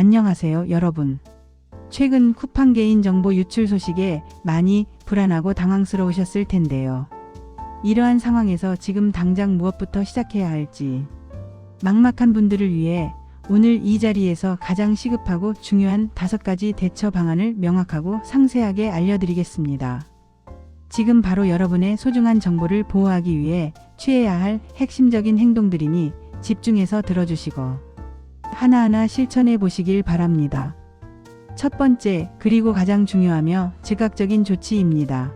안녕하세요, 여러분. 최근 쿠팡 개인정보 유출 소식에 많이 불안하고 당황스러우셨을 텐데요. 이러한 상황에서 지금 당장 무엇부터 시작해야 할지 막막한 분들을 위해 오늘 이 자리에서 가장 시급하고 중요한 5가지 대처 방안을 명확하고 상세하게 알려드리겠습니다. 지금 바로 여러분의 소중한 정보를 보호하기 위해 취해야 할 핵심적인 행동들이니 집중해서 들어주시고 하나하나 실천해 보시길 바랍니다. 첫 번째, 그리고 가장 중요하며 즉각적인 조치입니다.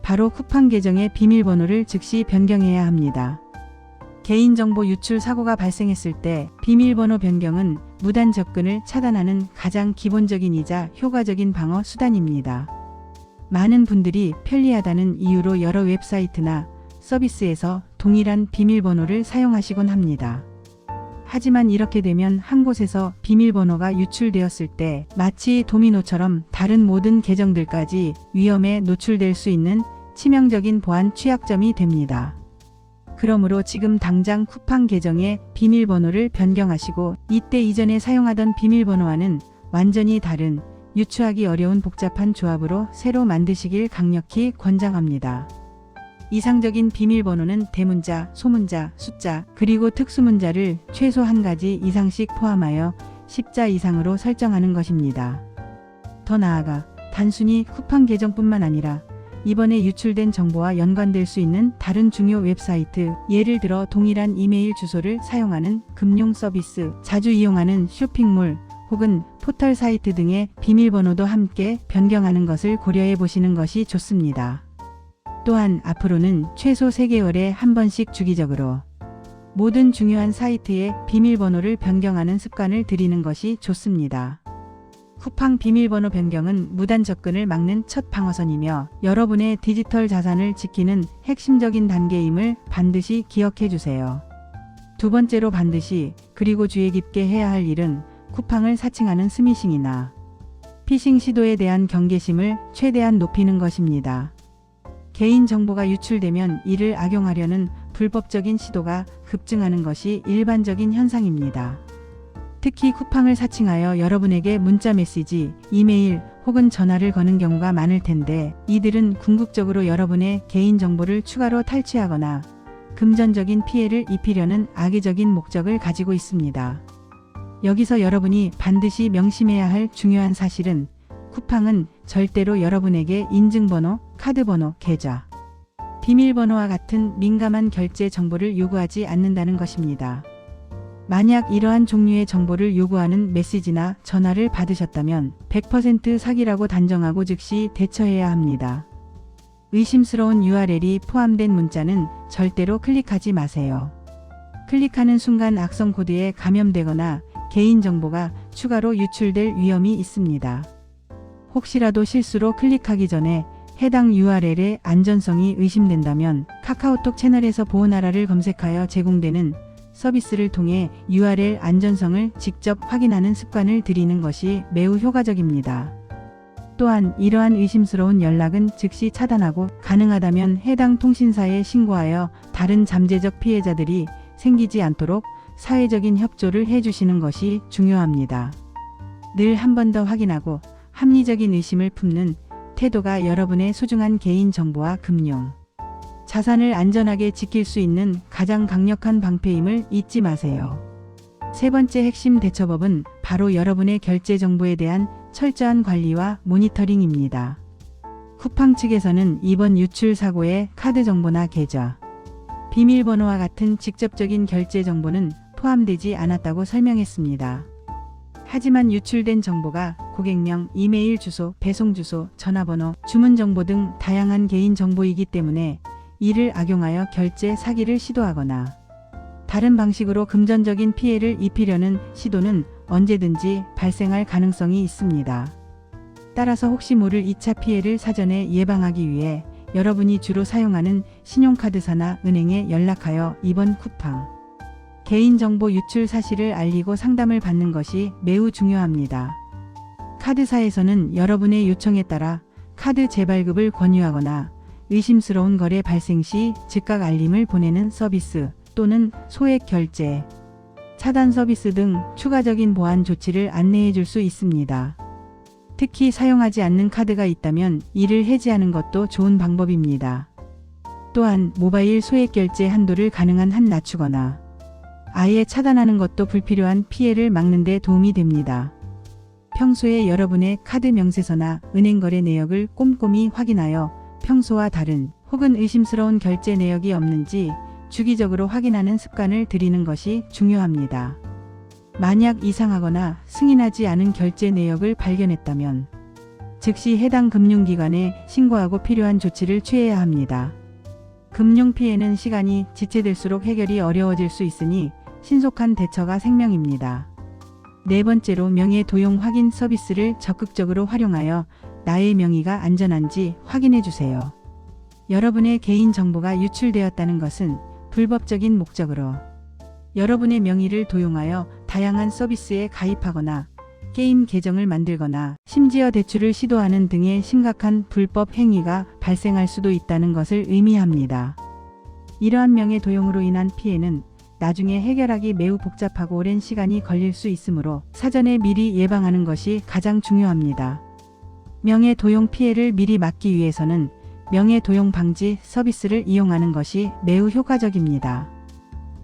바로 쿠팡 계정의 비밀번호를 즉시 변경해야 합니다. 개인정보 유출 사고가 발생했을 때 비밀번호 변경은 무단 접근을 차단하는 가장 기본적이자 효과적인 방어 수단입니다. 많은 분들이 편리하다는 이유로 여러 웹사이트나 서비스에서 동일한 비밀번호를 사용하시곤 합니다. 하지만 이렇게 되면 한 곳에서 비밀번호가 유출되었을 때 마치 도미노처럼 다른 모든 계정들까지 위험에 노출될 수 있는 치명적인 보안 취약점이 됩니다. 그러므로 지금 당장 쿠팡 계정의 비밀번호를 변경하시고 이때 이전에 사용하던 비밀번호와는 완전히 다른 유추하기 어려운 복잡한 조합으로 새로 만드시길 강력히 권장합니다. 이상적인 비밀번호는 대문자, 소문자, 숫자, 그리고 특수문자를 최소 1가지 이상씩 포함하여 10자 이상으로 설정하는 것입니다. 더 나아가 단순히 쿠팡 계정뿐만 아니라 이번에 유출된 정보와 연관될 수 있는 다른 중요 웹사이트, 예를 들어 동일한 이메일 주소를 사용하는 금융 서비스, 자주 이용하는 쇼핑몰 혹은 포털 사이트 등의 비밀번호도 함께 변경하는 것을 고려해 보시는 것이 좋습니다. 또한 앞으로는 최소 3개월에 한 번씩 주기적으로 모든 중요한 사이트의 비밀번호를 변경하는 습관을 들이는 것이 좋습니다. 쿠팡 비밀번호 변경은 무단 접근을 막는 첫 방어선이며 여러분의 디지털 자산을 지키는 핵심적인 단계임을 반드시 기억해 주세요. 두 번째로 반드시 그리고 주의 깊게 해야 할 일은 쿠팡을 사칭하는 스미싱이나 피싱 시도에 대한 경계심을 최대한 높이는 것입니다. 개인정보가 유출되면 이를 악용하려는 불법적인 시도가 급증하는 것이 일반적인 현상입니다. 특히 쿠팡을 사칭하여 여러분에게 문자 메시지, 이메일 혹은 전화를 거는 경우가 많을 텐데 이들은 궁극적으로 여러분의 개인정보를 추가로 탈취하거나 금전적인 피해를 입히려는 악의적인 목적을 가지고 있습니다. 여기서 여러분이 반드시 명심해야 할 중요한 사실은 쿠팡은 절대로 여러분에게 인증번호, 카드번호, 계좌, 비밀번호와 같은 민감한 결제 정보를 요구하지 않는다는 것입니다. 만약 이러한 종류의 정보를 요구하는 메시지나 전화를 받으셨다면 100% 사기라고 단정하고 즉시 대처해야 합니다. 의심스러운 URL이 포함된 문자는 절대로 클릭하지 마세요. 클릭하는 순간 악성 코드에 감염되거나 개인정보가 추가로 유출될 위험이 있습니다. 혹시라도 실수로 클릭하기 전에 해당 URL의 안전성이 의심된다면 카카오톡 채널에서 보호나라를 검색하여 제공되는 서비스를 통해 URL 안전성을 직접 확인하는 습관을 들이는 것이 매우 효과적입니다. 또한 이러한 의심스러운 연락은 즉시 차단하고 가능하다면 해당 통신사에 신고하여 다른 잠재적 피해자들이 생기지 않도록 사회적인 협조를 해주시는 것이 중요합니다. 늘 한 번 더 확인하고 합리적인 의심을 품는 태도가 여러분의 소중한 개인정보와 금융, 자산을 안전하게 지킬 수 있는 가장 강력한 방패임을 잊지 마세요. 세 번째 핵심 대처법은 바로 여러분의 결제 정보에 대한 철저한 관리와 모니터링입니다. 쿠팡 측에서는 이번 유출 사고에 카드 정보나 계좌, 비밀번호와 같은 직접적인 결제 정보는 포함되지 않았다고 설명했습니다. 하지만 유출된 정보가 고객명, 이메일 주소, 배송 주소, 전화번호, 주문 정보 등 다양한 개인 정보이기 때문에 이를 악용하여 결제 사기를 시도하거나 다른 방식으로 금전적인 피해를 입히려는 시도는 언제든지 발생할 가능성이 있습니다. 따라서 혹시 모를 2차 피해를 사전에 예방하기 위해 여러분이 주로 사용하는 신용카드사나 은행에 연락하여 이번 쿠팡 개인정보 유출 사실을 알리고 상담을 받는 것이 매우 중요합니다. 카드사에서는 여러분의 요청에 따라 카드 재발급을 권유하거나 의심스러운 거래 발생 시 즉각 알림을 보내는 서비스 또는 소액 결제, 차단 서비스 등 추가적인 보안 조치를 안내해 줄 수 있습니다. 특히 사용하지 않는 카드가 있다면 이를 해지하는 것도 좋은 방법입니다. 또한 모바일 소액 결제 한도를 가능한 한 낮추거나 아예 차단하는 것도 불필요한 피해를 막는 데 도움이 됩니다. 평소에 여러분의 카드 명세서나 은행 거래 내역을 꼼꼼히 확인하여 평소와 다른 혹은 의심스러운 결제 내역이 없는지 주기적으로 확인하는 습관을 들이는 것이 중요합니다. 만약 이상하거나 승인하지 않은 결제 내역을 발견했다면 즉시 해당 금융기관에 신고하고 필요한 조치를 취해야 합니다. 금융 피해는 시간이 지체될수록 해결이 어려워질 수 있으니 신속한 대처가 생명입니다. 네 번째로 명의 도용 확인 서비스를 적극적으로 활용하여 나의 명의가 안전한지 확인해 주세요. 여러분의 개인 정보가 유출되었다는 것은 불법적인 목적으로 여러분의 명의를 도용하여 다양한 서비스에 가입하거나 게임 계정을 만들거나 심지어 대출을 시도하는 등의 심각한 불법 행위가 발생할 수도 있다는 것을 의미합니다. 이러한 명의 도용으로 인한 피해는 나중에 해결하기 매우 복잡하고 오랜 시간이 걸릴 수 있으므로 사전에 미리 예방하는 것이 가장 중요합니다. 명의 도용 피해를 미리 막기 위해서는 명의 도용 방지 서비스를 이용하는 것이 매우 효과적입니다.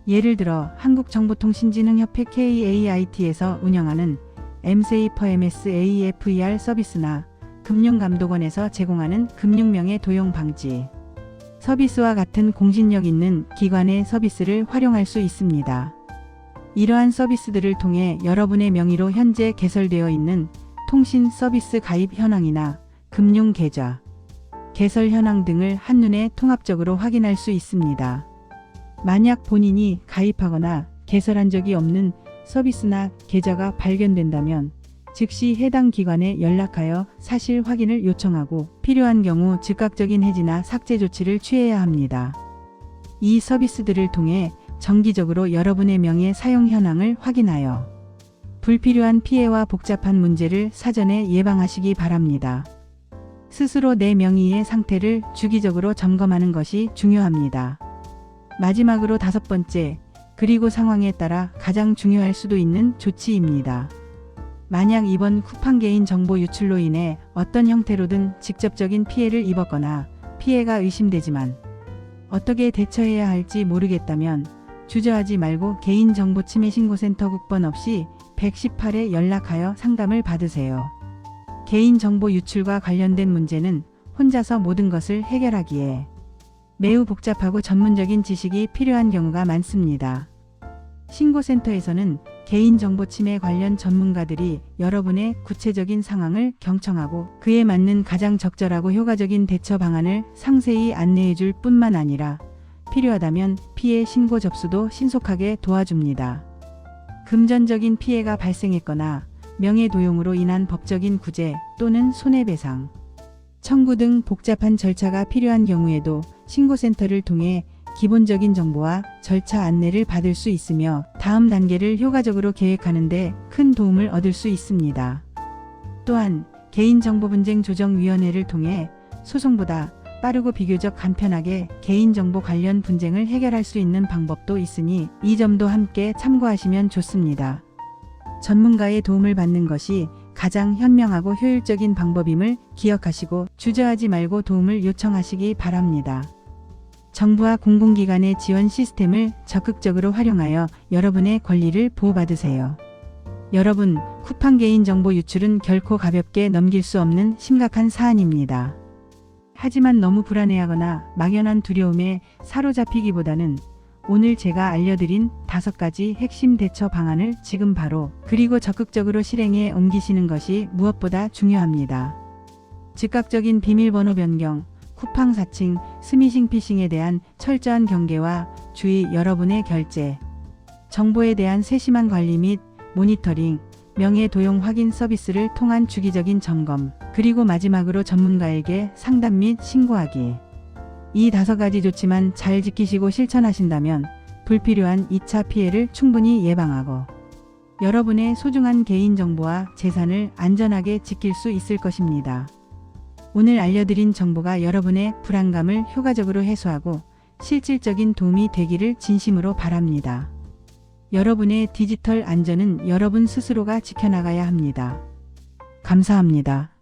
예를 들어 한국정보통신진흥협회 KAIT에서 운영하는 MSAFER 서비스나 금융감독원에서 제공하는 금융명의 도용 방지 서비스와 같은 공신력 있는 기관의 서비스를 활용할 수 있습니다. 이러한 서비스들을 통해 여러분의 명의로 현재 개설되어 있는 통신 서비스 가입 현황이나 금융 계좌, 개설 현황 등을 한눈에 통합적으로 확인할 수 있습니다. 만약 본인이 가입하거나 개설한 적이 없는 서비스나 계좌가 발견된다면 즉시 해당 기관에 연락하여 사실 확인을 요청하고 필요한 경우 즉각적인 해지나 삭제 조치를 취해야 합니다. 이 서비스들을 통해 정기적으로 여러분의 명의 사용 현황을 확인하여 불필요한 피해와 복잡한 문제를 사전에 예방하시기 바랍니다. 스스로 내 명의의 상태를 주기적으로 점검하는 것이 중요합니다. 마지막으로 다섯 번째, 그리고 상황에 따라 가장 중요할 수도 있는 조치입니다. 만약 이번 쿠팡 개인 정보 유출로 인해 어떤 형태로든 직접적인 피해를 입었거나 피해가 의심되지만 어떻게 대처해야 할지 모르겠다면 주저하지 말고 개인정보 침해 신고센터 국번 없이 118에 연락하여 상담을 받으세요. 개인정보 유출과 관련된 문제는 혼자서 모든 것을 해결하기에 매우 복잡하고 전문적인 지식이 필요한 경우가 많습니다. 신고센터에서는 개인정보 침해 관련 전문가들이 여러분의 구체적인 상황을 경청하고 그에 맞는 가장 적절하고 효과적인 대처 방안을 상세히 안내해 줄 뿐만 아니라 필요하다면 피해 신고 접수도 신속하게 도와줍니다. 금전적인 피해가 발생했거나 명예도용으로 인한 법적인 구제 또는 손해배상, 청구 등 복잡한 절차가 필요한 경우에도 신고센터를 통해 기본적인 정보와 절차 안내를 받을 수 있으며 다음 단계를 효과적으로 계획하는 데 큰 도움을 얻을 수 있습니다. 또한 개인정보분쟁조정위원회를 통해 소송보다 빠르고 비교적 간편하게 개인정보 관련 분쟁을 해결할 수 있는 방법도 있으니 이 점도 함께 참고하시면 좋습니다. 전문가의 도움을 받는 것이 가장 현명하고 효율적인 방법임을 기억하시고 주저하지 말고 도움을 요청하시기 바랍니다. 정부와 공공기관의 지원 시스템을 적극적으로 활용하여 여러분의 권리를 보호받으세요. 여러분, 쿠팡 개인정보 유출은 결코 가볍게 넘길 수 없는 심각한 사안입니다. 하지만 너무 불안해하거나 막연한 두려움에 사로잡히기보다는 오늘 제가 알려드린 5가지 핵심 대처 방안을 지금 바로 그리고 적극적으로 실행에 옮기시는 것이 무엇보다 중요합니다. 즉각적인 비밀번호 변경, 쿠팡 사칭, 스미싱 피싱에 대한 철저한 경계와 주의, 여러분의 결제, 정보에 대한 세심한 관리 및 모니터링, 명예 도용 확인 서비스를 통한 주기적인 점검, 그리고 마지막으로 전문가에게 상담 및 신고하기. 이 5가지 조치만 잘 지키시고 실천하신다면 불필요한 2차 피해를 충분히 예방하고 여러분의 소중한 개인정보와 재산을 안전하게 지킬 수 있을 것입니다. 오늘 알려드린 정보가 여러분의 불안감을 효과적으로 해소하고 실질적인 도움이 되기를 진심으로 바랍니다. 여러분의 디지털 안전은 여러분 스스로가 지켜나가야 합니다. 감사합니다.